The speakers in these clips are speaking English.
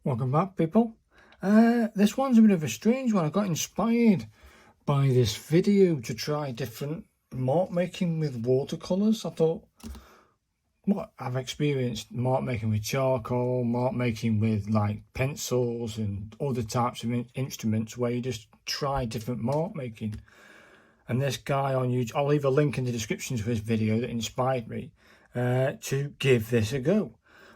Welcome back, people. This one's a bit of a strange one. I got inspired by this video to try different mark making with watercolours. I thought, what I've experienced mark making with charcoal, mark making with like pencils and other types of instruments where you just try different mark making. And this guy on YouTube, I'll leave a link in the description to his video that inspired me to give this a go.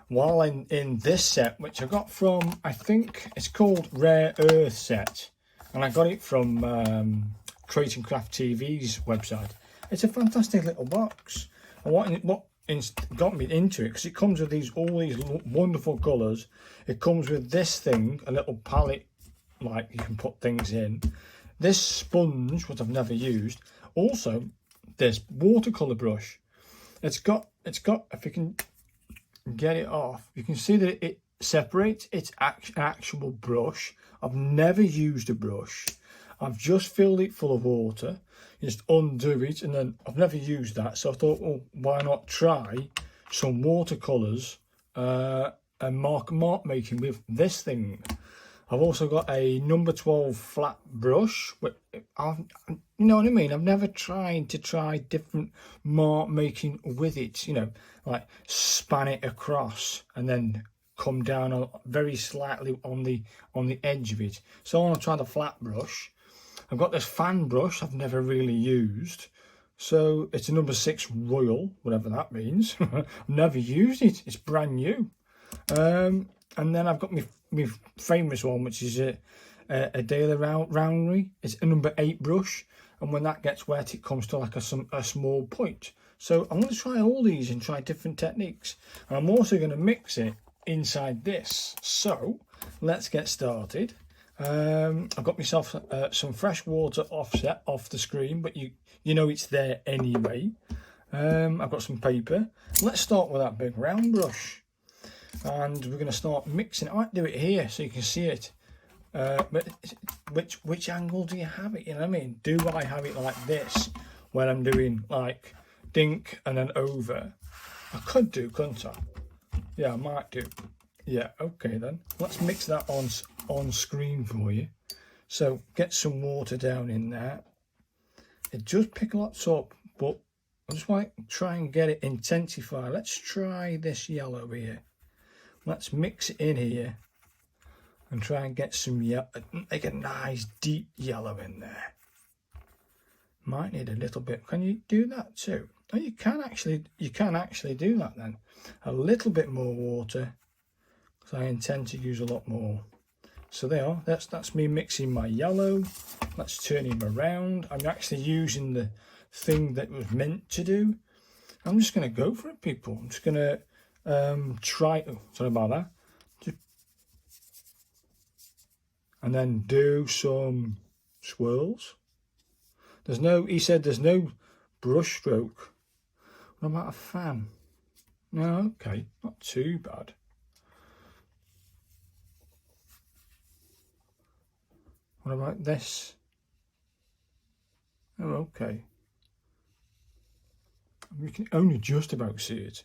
While in this set, which I got from, I think it's called Rare Earth set, and I got it from Create and Craft TV's website. It's a fantastic little box. And what got me into it, because it comes with all these wonderful colours. It comes with this thing, a little palette, like you can put things in. This sponge, which I've never used. Also, this watercolour brush. It's got. If you can get it off, you can see that it separates. It's an actual brush. I've never used a brush. I've just filled it full of water. You just undo it, and then I've never used that, so I thought, well, why not try some watercolours and mark making with this thing. I've also got a number 12 flat brush. You know what I mean? I've never tried different mark making with it, you know, like span it across and then come down very slightly on the edge of it. So I want to try the flat brush. I've got this fan brush I've never really used. So it's a number 6 Royal, whatever that means. I've never used it. It's brand new. And then I've got my famous one, which is a Daily Roundery. It's a number 8 brush, and when that gets wet, it comes to like a small point. So I'm going to try all these and try different techniques, and I'm also going to mix it inside this. So let's get started. I've got myself some fresh water offset off the screen, but you know it's there anyway. I've got some paper. Let's start with that big round brush. And we're going to start mixing. I might do it here so you can see it. But which angle do you have it? You know what I mean? Do I have it like this when I'm doing like dink and then over? I could do, couldn't I? Yeah, I might do. Yeah, okay then. Let's mix that on screen for you. So get some water down in there. It does pick lots up, but I just want to try and get it intensified. Let's try this yellow here. Let's mix it in here and try and get some yellow, make a nice deep yellow in there. Might need a little bit. Can you do that too? Oh, you can actually do that then. A little bit more water, because I intend to use a lot more. So there are. That's me mixing my yellow. Let's turn him around. I'm actually using the thing that was meant to do. I'm just going to go for it, people. I'm just going to try, oh, sorry about that, and then do some swirls. He said there's no brush stroke. What about a fan? No, okay, not too bad. What about this? Oh, okay. You can only just about see it.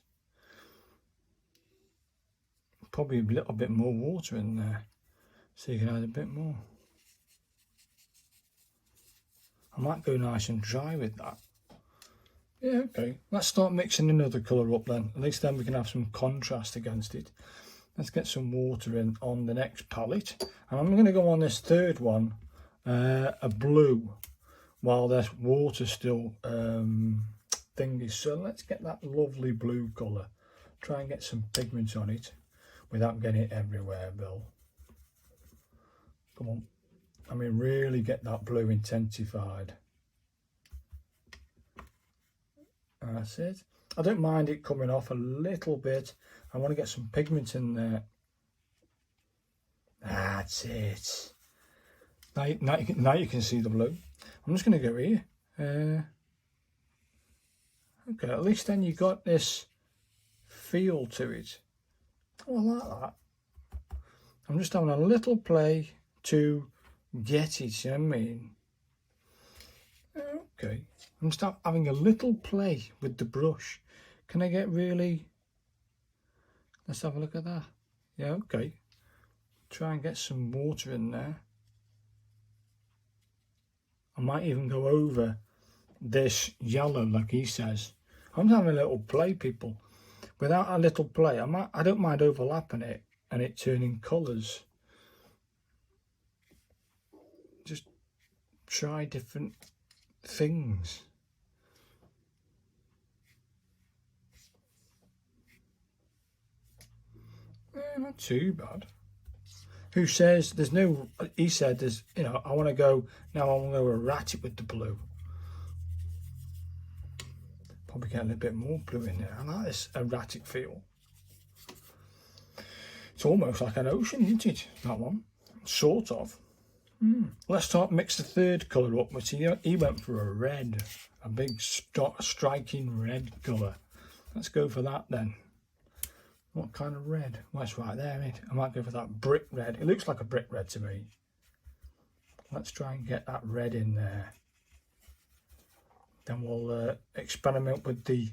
Probably a little bit more water in there, so you can add a bit more. I might go nice and dry with that. Yeah, okay. Let's start mixing another colour up then. At least then we can have some contrast against it. Let's get some water in on the next palette. And I'm going to go on this third one, a blue, while there's water still thingy. So let's get that lovely blue colour. Try and get some pigment on it without getting it everywhere, Bill. Come on. I mean, really get that blue intensified. That's it. I don't mind it coming off a little bit. I want to get some pigment in there. That's it. Now you can see the blue. I'm just going to go here. Okay, at least then you got this feel to it. Oh, I like that. I'm just having a little play to get it, you know what I mean? Okay, I'm just having a little play with the brush. Can I get really... Let's have a look at that. Yeah, okay. Try and get some water in there. I might even go over this yellow like he says. I'm having a little play, people. Without a little play, I don't mind overlapping it and it turning colours. Just try different things. Not too bad. Who says there's no, he said there's, you know, I want to go, now I want to go erratic with the blue. Probably get a little bit more blue in there. I like this erratic feel. It's almost like an ocean, isn't it? That one, sort of. Let's start mix the third colour up. Which he went for a red, a big striking red colour. Let's go for that then. What kind of red? Well, it's right there, isn't it? I might go for that brick red. It looks like a brick red to me. Let's try and get that red in there. Then we'll experiment with the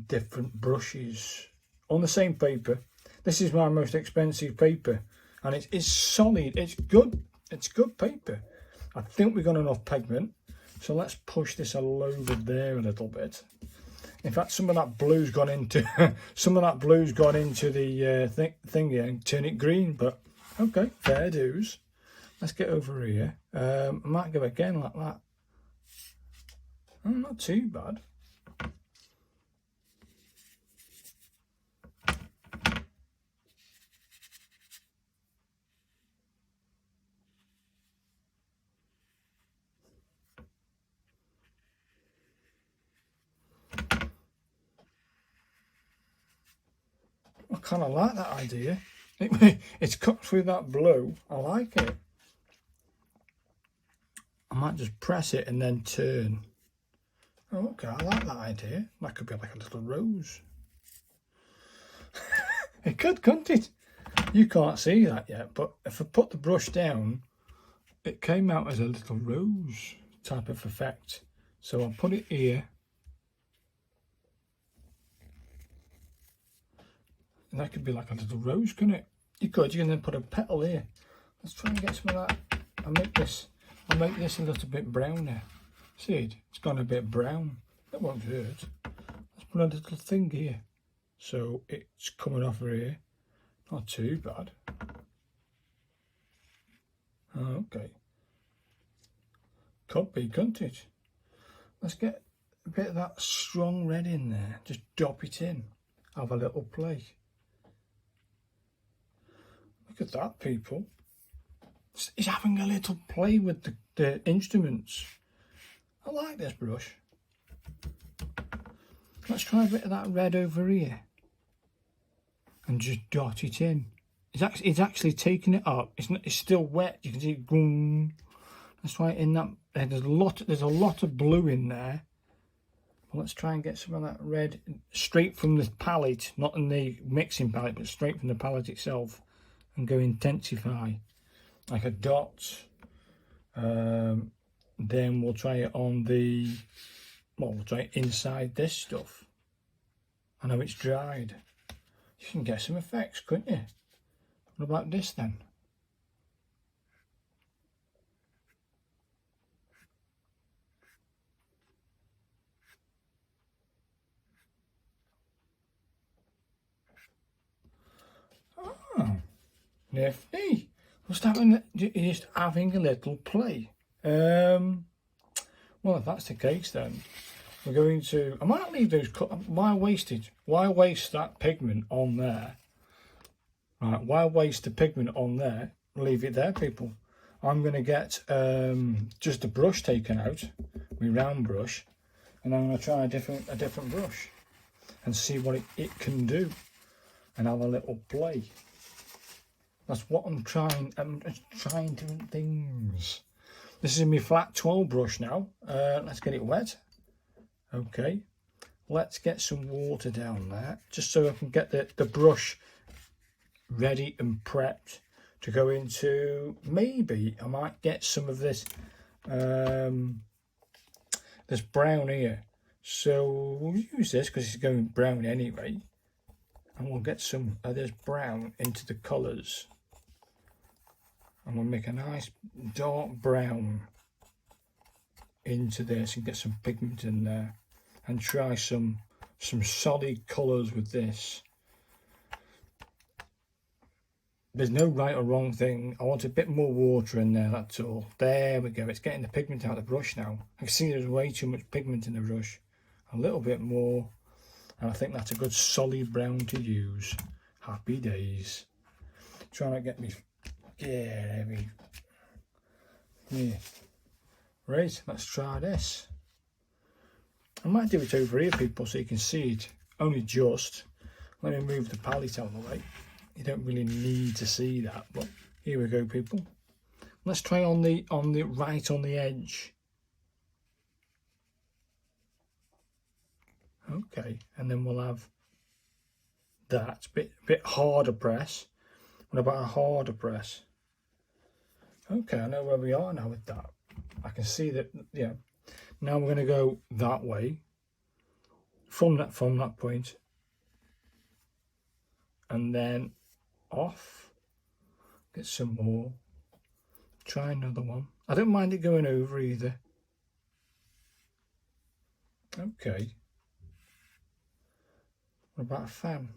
different brushes on the same paper. This is my most expensive paper, and it's solid. It's good. It's good paper. I think we've got enough pigment, so let's push this all over there a little bit. In fact, some of that blue's gone into the thing here and turn it green. But okay, fair dues. Let's get over here. I might go again like that. Oh, not too bad. I kind of like that idea. It's cut through that blue. I like it. I might just press it and then turn. Oh, okay, I like that idea. That could be like a little rose. It could, couldn't it? You can't see that yet, but if I put the brush down, it came out as a little rose type of effect. So I'll put it here. And that could be like a little rose, couldn't it? You could, you can then put a petal here. Let's try and get some of that. I'll make this a little bit browner. See it? It's gone a bit brown. That won't hurt. Let's put a little thing here. So it's coming off here. Not too bad. Okay. Could be, couldn't it? Let's get a bit of that strong red in there. Just dop it in. Have a little play. Look at that, people. He's having a little play with the instruments. I like this brush. Let's try a bit of that red over here. And just dot it in. It's actually taking it up. It's still wet. You can see it going. Let's try it in that. There's a lot of blue in there. But let's try and get some of that red straight from the palette, not in the mixing palette, but straight from the palette itself, and go intensify like a dot. Then we'll try it on we'll try it inside this stuff. I know it's dried. You can get some effects, couldn't you? What about this then? Oh, nifty. Just having a little play. Well, if that's the case, then we're going to. I might leave those. Why waste it? Why waste that pigment on there? Right. Why waste the pigment on there? Leave it there, people. I'm going to get just a brush taken out, my round brush, and I'm going to try a different brush and see what it can do, and have a little play. That's what I'm trying. I'm just trying different things. This is my flat 12 brush now. Let's get it wet. Okay. Let's get some water down there, just so I can get the brush ready and prepped to go into. Maybe I might get some of this this brown here. So we'll use this because it's going brown anyway. And we'll get some of this brown into the colours. and we'll make a nice dark brown into this and get some pigment in there, and try some solid colours with this. There's no right or wrong thing. I want a bit more water in there, that's all. There we go. It's getting the pigment out of the brush now. I can see there's way too much pigment in the brush. A little bit more, and I think that's a good solid brown to use. Happy days. Trying to get me, yeah, yeah. Right, let's try this. I might do it over here, people, so you can see it. Only just. Let me move the palette out of the way. You don't really need to see that, but here we go, people. Let's try on the right on the edge. Okay, and then we'll have that bit harder press. What about a harder press? Okay, I know where we are now with that. I can see that. Yeah. Now we're going to go that way from that point, and then off. Get some more. Try another one. I don't mind it going over either. Okay. What about a fan?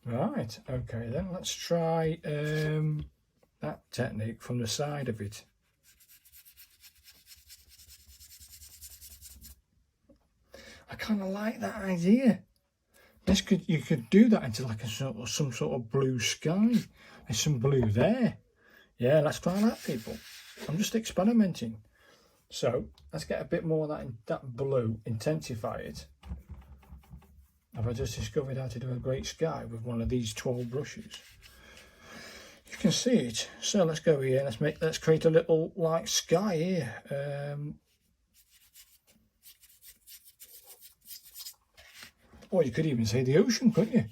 Right, okay then, let's try that technique from the side of it. I kind of like that idea. You could do that into like some sort of blue sky. There's some blue there. Yeah, let's try that, people. I'm just experimenting. So let's get a bit more of that blue, intensify it. Have I just discovered how to do a great sky with one of these 12 brushes? You can see it. So let's go here. Let's create a little like sky here. Or you could even say the ocean, couldn't you?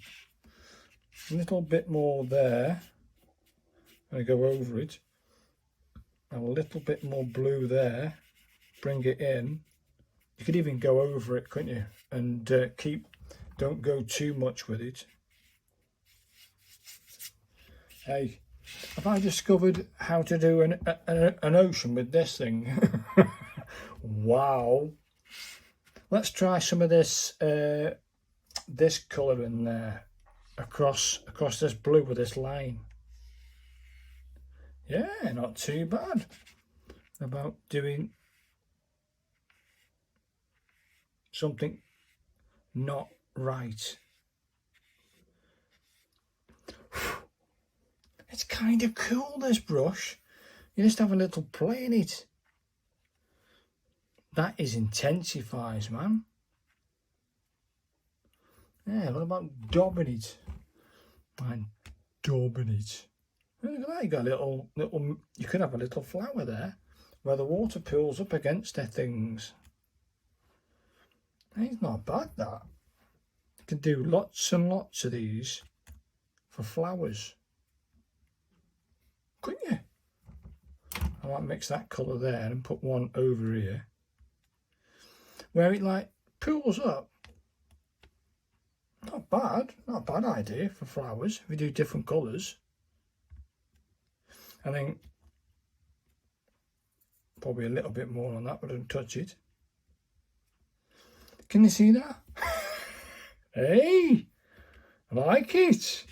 A little bit more there. I'm going to go over it. And a little bit more blue there. Bring it in. You could even go over it, couldn't you? And don't go too much with it. Hey, have I discovered how to do an ocean with this thing? Wow. Let's try some of this this colour in there across this blue with this line. Yeah, not too bad. About doing something not right. It's kind of cool, this brush. You just have a little play in it. That is intensifies, man. Yeah, what about daubing it? Man, daubing it. Look at that, you got a little, you could have a little flower there where the water pools up against the things. It's not bad, that. You can do lots and lots of these for flowers. Couldn't you? I might mix that colour there and put one over here where it like pools up. Not bad, not a bad idea for flowers if we do different colours. I think probably a little bit more on that, but I don't touch it. Can you see that? Hey, I like it.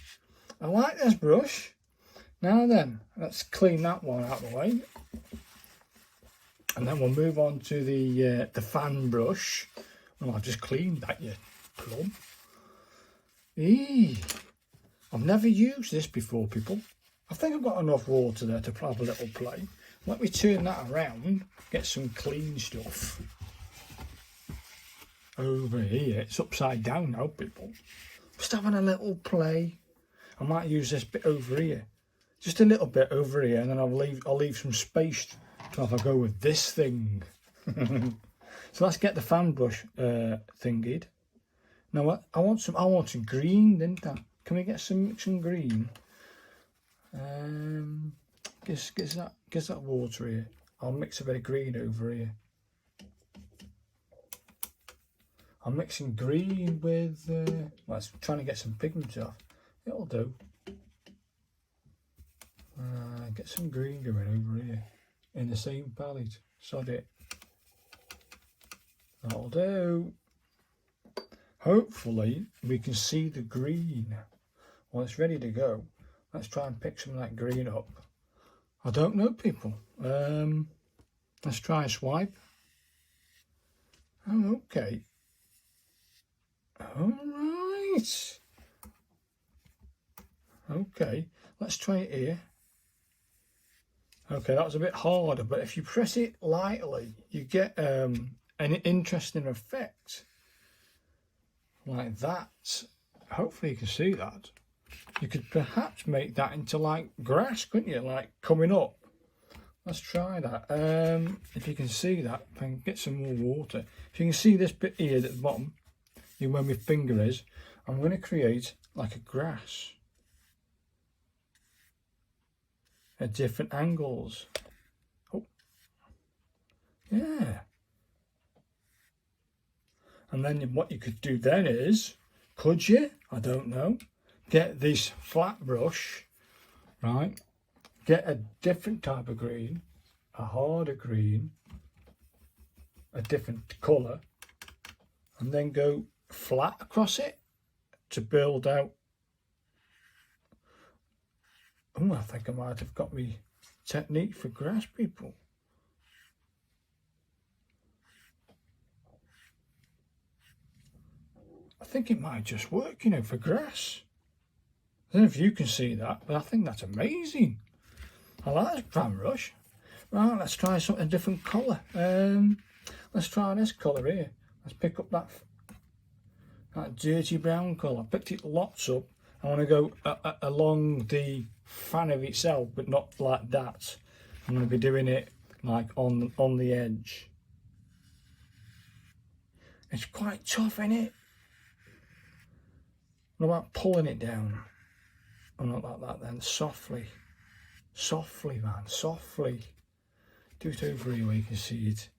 I like this brush. Now then, let's clean that one out of the way. And then we'll move on to the fan brush. Well, I've just cleaned that, you plum. Eee, I've never used this before, people. I think I've got enough water there to have a little play. Let me turn that around, get some clean stuff. Over here, it's upside down now, people. Just having a little play. I might use this bit over here. Just a little bit over here, and then I'll leave some space to have a go with this thing. So let's get the fan brush thingied. Now what I want some green, didn't I? Can we get some green? Gets that water here. I'll mix a bit of green over here. I'm mixing green with well, it's trying to get some pigment off. It'll do. Get some green going over here in the same palette. Sod it. That'll do. Hopefully we can see the green. Well, it's ready to go. Let's try and pick some of that green up. I don't know, people. Let's try a swipe. Oh, okay. All right. Okay, let's try it here. Okay, that was a bit harder, but if you press it lightly, you get an interesting effect like that. Hopefully you can see that. You could perhaps make that into like grass, couldn't you? Like coming up. Let's try that. If you can see that, I can get some more water. If you can see this bit here at the bottom, where my finger is, I'm going to create like a grass at different angles. Oh, yeah. And then what you could do then is, could you? I don't know. Get this flat brush, right? Get a different type of green, a harder green, a different colour, and then go flat across it to build out. Oh, I think I might have got my technique for grass, people. I think it might just work, you know, for grass. I don't know if you can see that, but I think that's amazing. I like this brown brush. Right, let's try something different colour. Let's try this colour here. Let's pick up that dirty brown colour. I picked it lots up. I want to go along the fan of itself, but not like that. I'm going to be doing it like on the edge. It's quite tough, isn't it? What about pulling it down? Oh, not like that then. Softly. Softly, man. Softly. Do it over here where you can see it.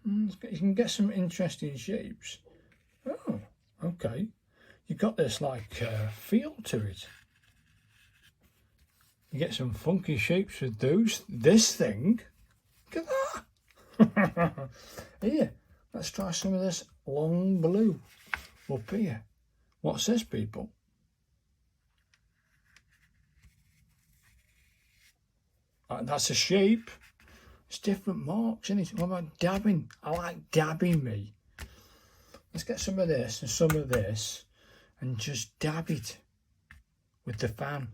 You can get some interesting shapes. Oh, okay. You got this like feel to it. You get some funky shapes with this thing. Look at that. Here, let's try some of this long blue up here. What's this, people? That's a shape. It's different marks, isn't it? What about dabbing? I like dabbing me. Let's get some of this and some of this and just dab it with the fan.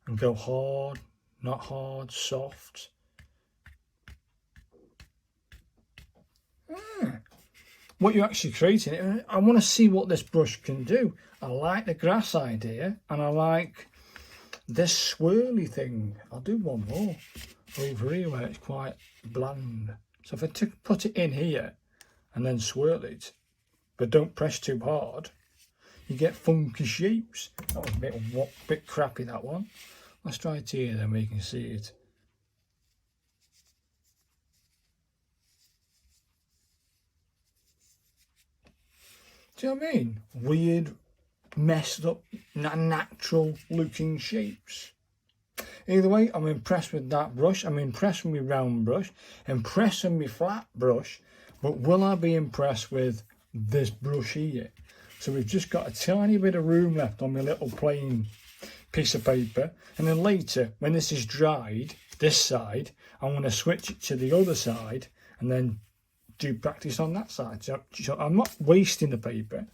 And go hard, not hard, soft. What you're actually creating, I want to see what this brush can do. I like the grass idea and I like this swirly thing. I'll do one more over here where it's quite bland. So if I put it in here and then swirl it, but don't press too hard, you get funky shapes. That was a bit crappy, that one. Let's try it here then where you can see it. Do you know what I mean? Weird, messed up, natural looking shapes. Either way, I'm impressed with that brush. I'm impressed with my round brush. Impressed with my flat brush. But will I be impressed with this brush here? So we've just got a tiny bit of room left on my little plain piece of paper. And then later, when this is dried, this side, I'm going to switch it to the other side and then do practice on that side. So I'm not wasting the paper.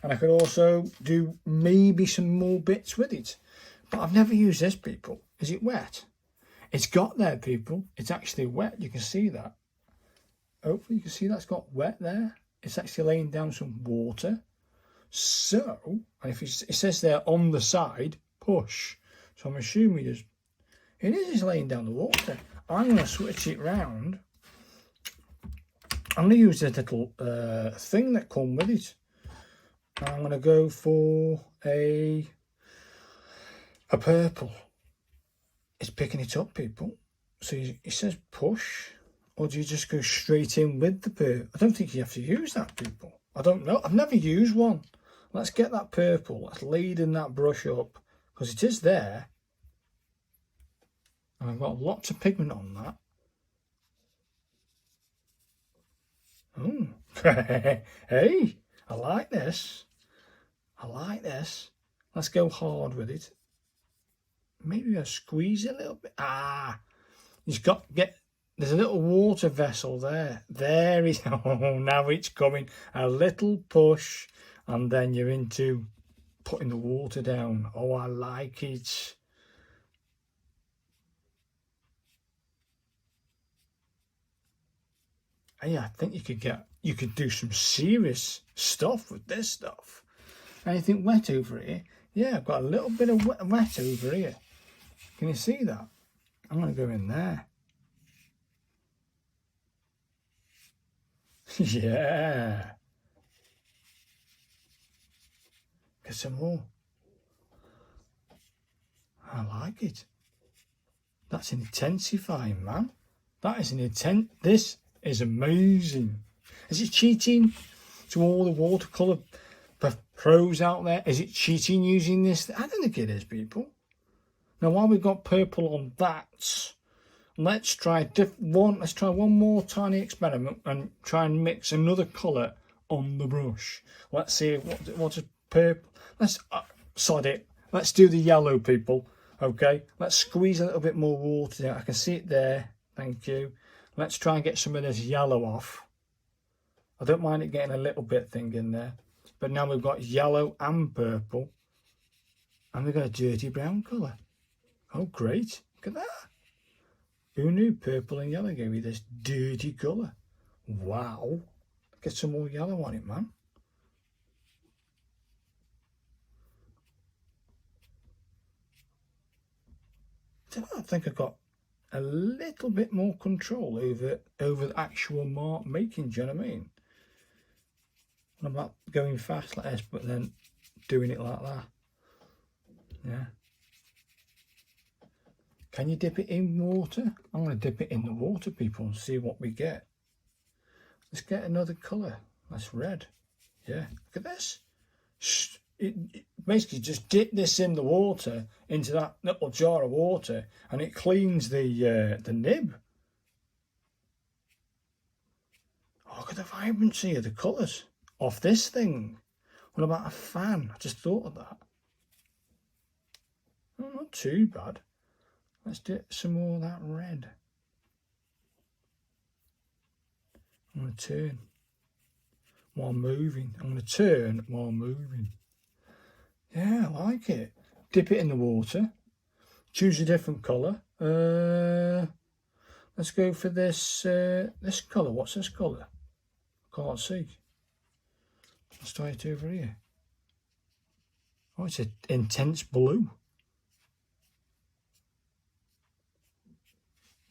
And I could also do maybe some more bits with it. But I've never used this, people. Is it wet? It's got there, people. It's actually wet. You can see that. Hopefully you can see that's got wet there. It's actually laying down some water. So, and if it says there on the side, push. So I'm assuming it is laying down the water. I'm going to switch it round. I'm going to use this little thing that comes with it. I'm going to go for a purple. It's picking it up, people. So it says push, or do you just go straight in with the purple? I don't think you have to use that, people. I don't know. I've never used one. Let's get that purple. Let's leaden that brush up because it is there. And I've got lots of pigment on that. Hey, I like this. I like this. Let's go hard with it. Maybe I'll squeeze it a little bit. You've got to get... There's a little water vessel there. There is... Oh, now it's coming. A little push. And then you're into putting the water down. Oh, I like it. Hey, I think you could do some serious stuff with this stuff. Anything wet over here? Yeah, I've got a little bit of wet over here. Can you see that? I'm going to go in there. Yeah. Get some more. I like it. That's intensifying, man. That is this is amazing. Is it cheating to all the watercolour pros out there? Is it cheating using this? I don't think it is, people. Now, while we've got purple on that, let's try one more tiny experiment and try and mix another colour on the brush. Let's see what is purple. Let's sod it. Let's do the yellow, people. Okay, let's squeeze a little bit more water down. I can see it there. Thank you. Let's try and get some of this yellow off. I don't mind it getting a little bit thing in there. But now we've got yellow and purple. And we've got a dirty brown colour. Oh, great. Look at that. Who knew purple and yellow gave me this dirty colour? Wow. Get some more yellow on it, man. I think I've got a little bit more control over the actual mark making, do you know what I mean? I'm not going fast like this, but then doing it like that. Yeah. Can you dip it in water? I'm going to dip it in the water, people, and see what we get. Let's get another colour. That's red. Yeah, look at this. It basically just dip this in the water, into that little jar of water, and it cleans the nib. Oh, look at the vibrancy of the colours off this thing. What about a fan? I just thought of that. Oh, not too bad. Let's do some more of that red. I'm going to turn while moving. I'm going to turn while moving. Yeah, I like it. Dip it in the water. Choose a different colour. Let's go for this this colour. What's this colour? Can't see. Let's try it over here. Oh, it's an intense blue.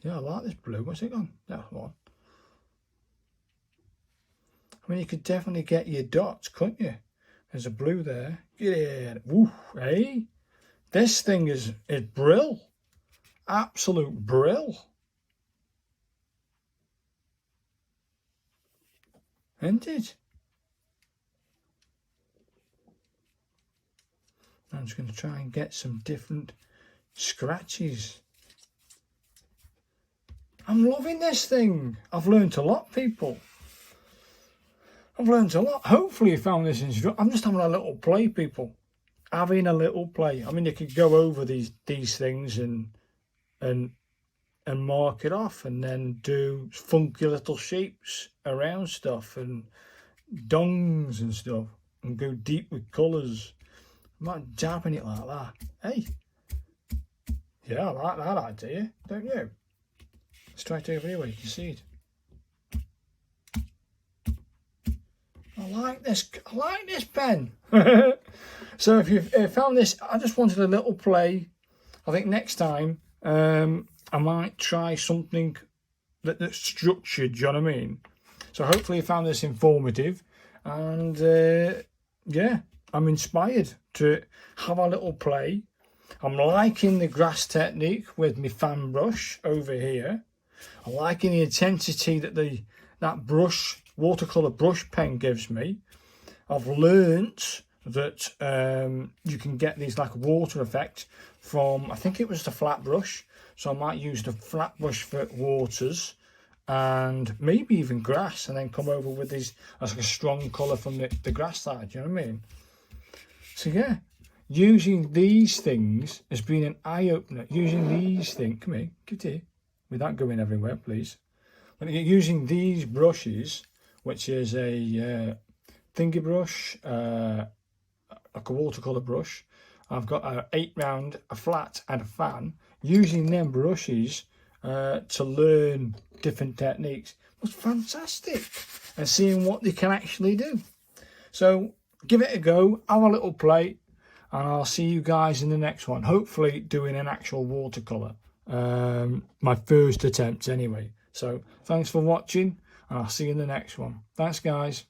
Yeah, I like this blue. What's it on? That one. I mean, you could definitely get your dots, couldn't you? There's a blue there. Yeah. Woo, hey? This thing is brill. Absolute brill. Isn't it? I'm just going to try and get some different scratches. I'm loving this thing. I've learned a lot, people. I've learned a lot. Hopefully you found this instruction. I'm just having a little play, people. Having a little play. I mean, you could go over these things and mark it off, and then do funky little shapes around stuff and dongs and stuff, and go deep with colours. I'm not dabbing it like that. Hey. Yeah, I like that idea, don't you? Let's try it over here where you can see it. I like this pen. So if you've found this, I just wanted a little play. I think next time I might try something that's structured, do you know what I mean? So hopefully you found this informative, and yeah, I'm inspired to have a little play. I'm liking the grass technique with my fan brush over here. I'm liking the intensity that that brush watercolour brush pen gives me. I've learnt that you can get these like water effect from, I think it was the flat brush. So I might use the flat brush for waters and maybe even grass, and then come over with these as like a strong colour from the grass side, you know what I mean? So yeah, using these things has been an eye-opener. Using these things, come here, give it here, without going everywhere, please. But using these brushes, which is a thingy brush, like a watercolour brush. I've got a 8 round, a flat and a fan. Using them brushes to learn different techniques was fantastic, and seeing what they can actually do. So give it a go, have a little play, and I'll see you guys in the next one. Hopefully doing an actual watercolour. My first attempt anyway. So thanks for watching, and I'll see you in the next one. Thanks guys.